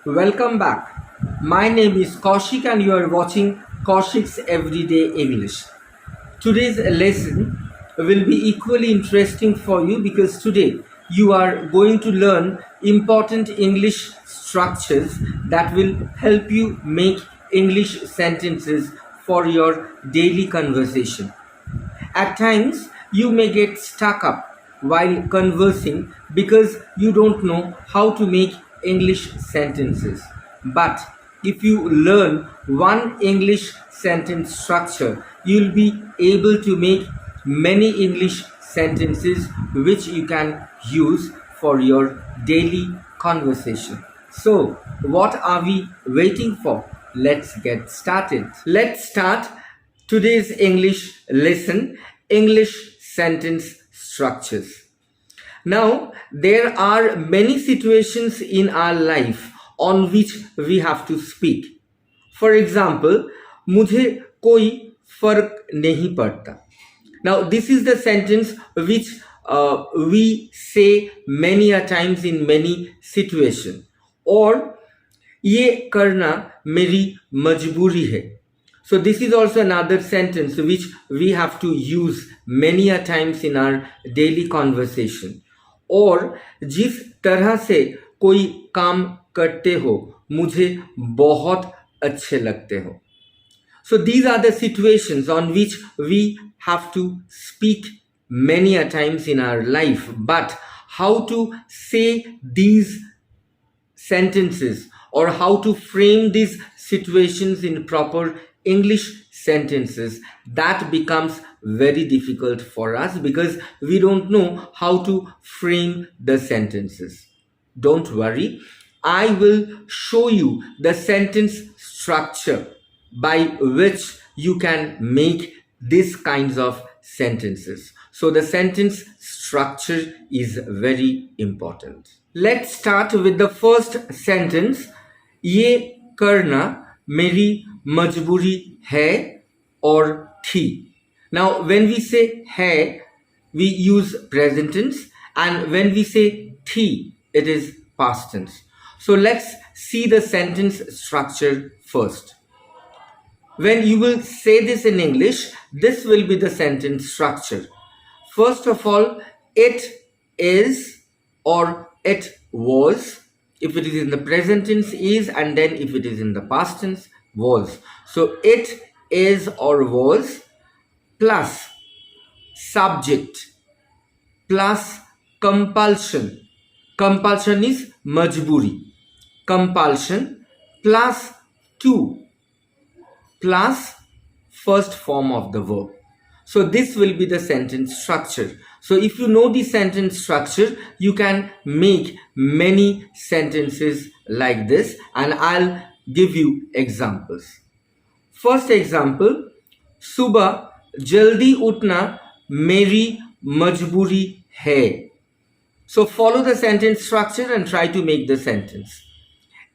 Welcome back. My name is Kaushik and you are watching Kaushik's Everyday English. Today's lesson will be equally interesting for you because today you are going to learn important English structures that will help you make English sentences for your daily conversation. At times, you may get stuck up while conversing because you don't know how to make English sentences. But if you learn one English sentence structure, you'll be able to make many English sentences which you can use for your daily conversation. So, what are we waiting for? Let's get started. Let's start today's English lesson, English sentence structures. Now, there are many situations in our life on which we have to speak. For example, मुझे कोई फर्क नहीं पड़ता. Now, this is the sentence which we say many a times in many situations. Or, ये करना मेरी मजबूरी है. So this is also another sentence which we have to use many a times in our daily conversation. और जिस तरह से कोई काम करते हो मुझे बहुत अच्छे लगते हो. So these are the situations on which we have to speak many a times in our life. But how to say these sentences or how to frame these situations in proper English sentences, that becomes very difficult for us because we don't know how to frame the sentences. Don't worry, I will show you the sentence structure by which you can make these kinds of sentences. So the sentence structure is very important. Let's start with the first sentence. ये करना मेरी मजबूरी है और थी. Now, when we say है, we use present tense, and when we say थी, it is past tense. So let's see the sentence structure first. When you will say this in English, this will be the sentence structure. First of all, it is or it was. If it is in the present tense, is, and then if it is in the past tense, was. So it is or was plus subject plus compulsion. Compulsion is majburi. Compulsion plus to plus first form of the verb. So this will be the sentence structure. So if you know the sentence structure, you can make many sentences like this, and I'll give you examples. First example, सुबह जल्दी उठना मेरी मजबूरी है. So follow the sentence structure and try to make the sentence.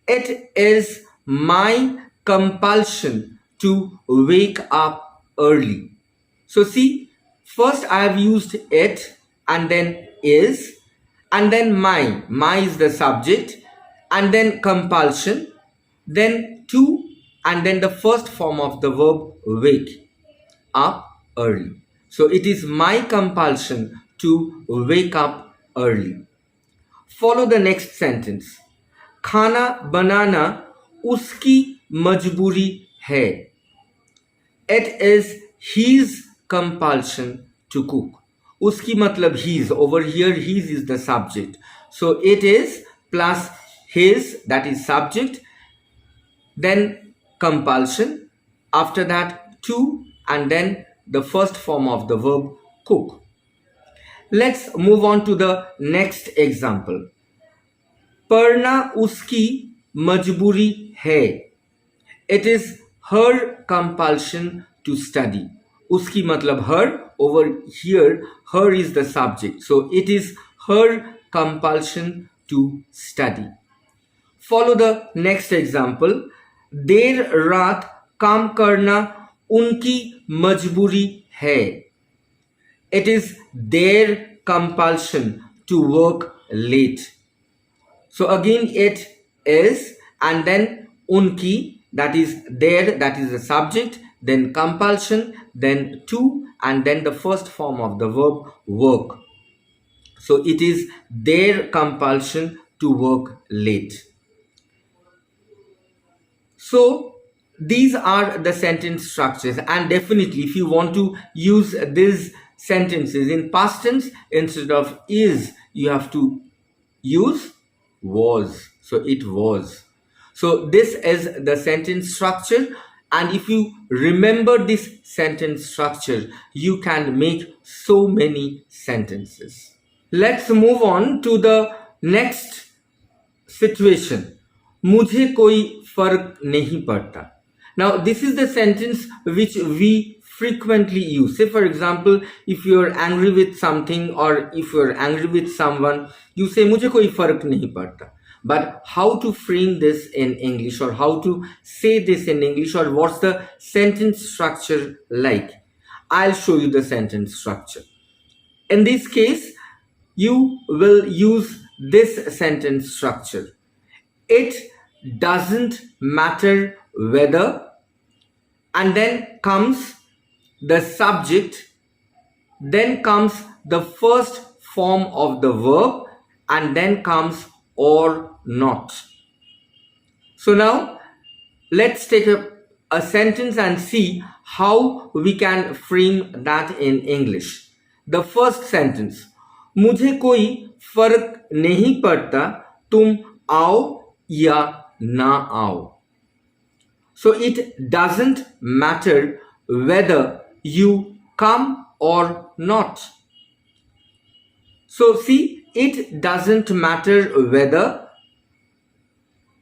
It is my compulsion to wake up early. So see, first I have used it, and then is, and then my. My is the subject, and then compulsion, then to, and then the first form of the verb wake up early. So it is my compulsion to wake up early. Follow the next sentence. खाना बनाना उसकी मजबूरी है. It is his compulsion to cook. Uski matlab his. Over here, his is the subject. So it is plus his, that is subject, then compulsion, after that to, and then the first form of the verb cook. Let's move on to the next example. पढ़ना उसकी मजबूरी है. It is her compulsion to study. Uski matlab her. Over here, her is the subject. So it is her compulsion to study. Follow the next example. देर रात काम करना उनकी मजबूरी है. It is their compulsion to work late. So again, it is, and then unki, that is their, that is the subject, then compulsion, then to, and then the first form of the verb work. So it is their compulsion to work late. So these are the sentence structures, and definitely if you want to use these sentences in past tense, instead of is, you have to use was. So it was. So this is the sentence structure, and if you remember this sentence structure, you can make so many sentences. Let's move on to the next situation. मुझे कोई फर्क नहीं पड़ता. Now this is the sentence which we frequently use. Say for example, if you are angry with something or if you are angry with someone, you say मुझे कोई फर्क नहीं पड़ता. But how to frame this in English, or how to say this in English, or what's the sentence structure like? I'll show you the sentence structure. In this case, you will use this sentence structure. It doesn't matter whether, and then comes the subject, then comes the first form of the verb, and then comes or not. So now let's take a sentence and see how we can frame that in English. The first sentence, मुझे कोई फर्क नहीं पड़ता तुम आओ या ना आओ. So it doesn't matter whether you come or not. So see, it doesn't matter whether,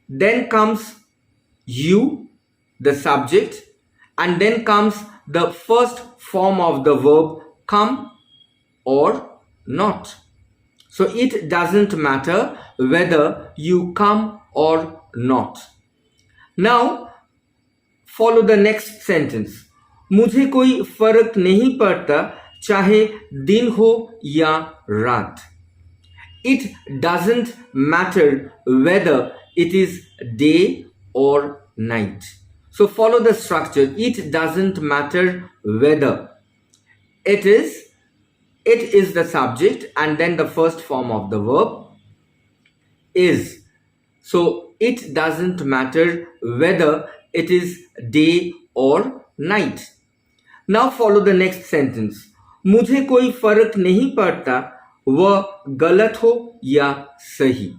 then comes you, the subject, and then comes the first form of the verb come or not. So it doesn't matter whether you come or not. Now follow the next sentence. मुझे कोई फर्क नहीं पड़ता चाहे दिन हो या रात. It doesn't matter whether it is day or night. So follow the structure. It doesn't matter whether. It is the subject, and then the first form of the verb is. So it doesn't matter whether it is day or night. Now follow the next sentence. मुझे कोई फर्क नहीं पड़ता वह गलत हो या सही.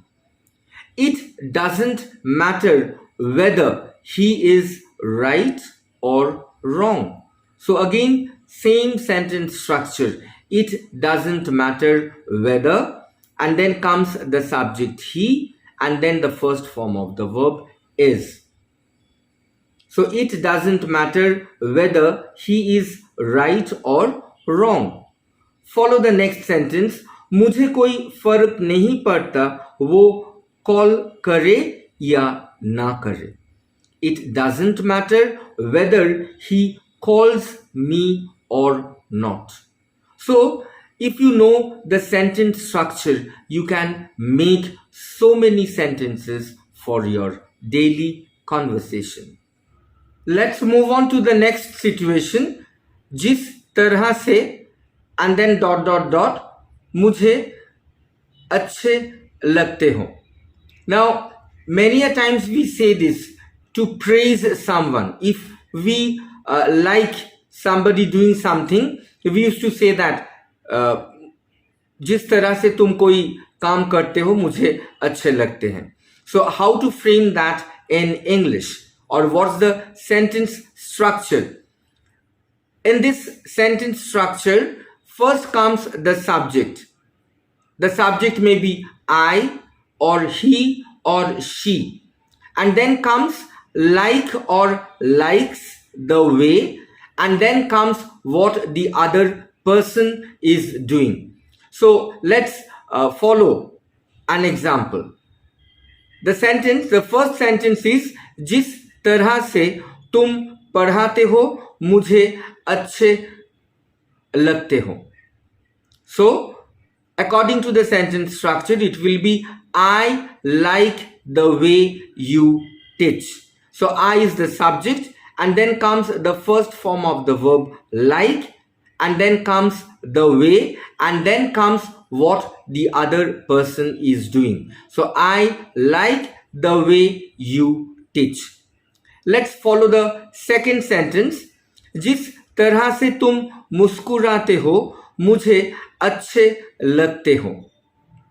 It doesn't matter whether he is right or wrong. So again, same sentence structure. It doesn't matter whether, and then comes the subject he, and then the first form of the verb is. So it doesn't matter whether he is right or wrong. Follow the next sentence. मुझे कोई फर्क नहीं पड़ता वो call करे या ना करे. It doesn't matter whether he calls me or not. So if you know the sentence structure, you can make so many sentences for your daily conversation. Let's move on to the next situation. जिस तरह से, and then dot dot dot, मुझे अच्छे लगते हो. Now many a times we say this to praise someone. If we like somebody doing something, we used to say that जिस तरह से तुम कोई काम करते हो मुझे अच्छे लगते हैं. So how to frame that in English, or what's the sentence structure? In this sentence structure, first comes the subject. The subject may be I or he or she, and then comes like or likes, the way, and then comes what the other person is doing. So let's follow an example. The first sentence is जिस तरह से तुम पढ़ाते हो मुझे अच्छे लगते हो. So according to the sentence structure, it will be I like the way you teach. So I is the subject, and then comes the first form of the verb like, and then comes the way, and then comes what the other person is doing. So I like the way you teach. Let's follow the second sentence. जिस तरह से तुम मुस्कुराते हो मुझे अच्छे लगते हो.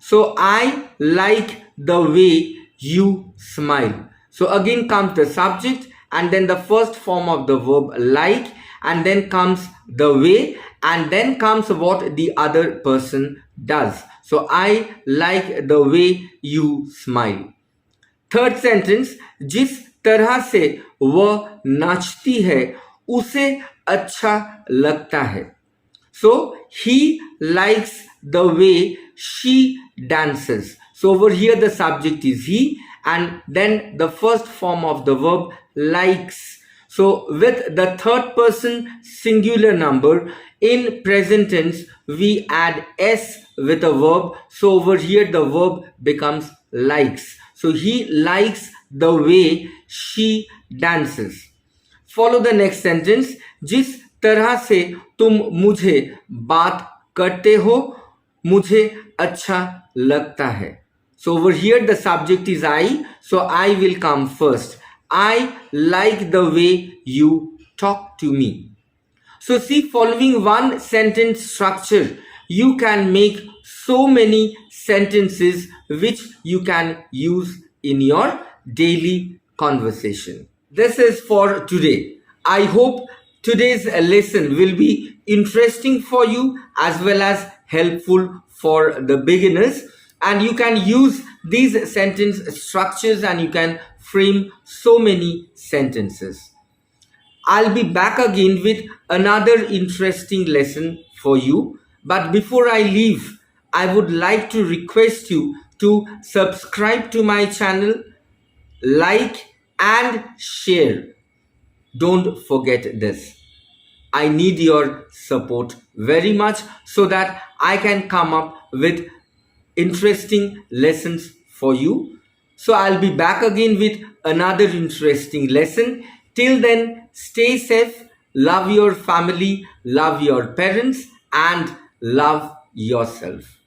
So I like the way you smile. So again comes the subject, and then the first form of the verb like, and then comes the way, and then comes what the other person does. So I like the way you smile. Third sentence, जिस तरह से वह नाचती है उसे अच्छा लगता है. So he likes the way she dances. So over here the subject is he, and then the first form of the verb likes. So with the third person singular number in present tense we add s with a verb. So over here the verb becomes likes. So he likes the way she dances. Follow the next sentence. जिस तरह से तुम मुझे बात करते हो मुझे अच्छा लगता है. So over here the subject is I, so I will come first. I like the way you talk to me. So see, following one sentence structure, you can make so many sentences which you can use in your daily conversation. This is for today. I hope today's lesson will be interesting for you as well as helpful for the beginners, and you can use these sentence structures and you can frame so many sentences. I'll be back again with another interesting lesson for you. But before I leave, I would like to request you to subscribe to my channel, like and share. Don't forget this. I need your support very much so that I can come up with interesting lessons for you. So I'll be back again with another interesting lesson. Till then, stay safe, love your family, love your parents, and love yourself.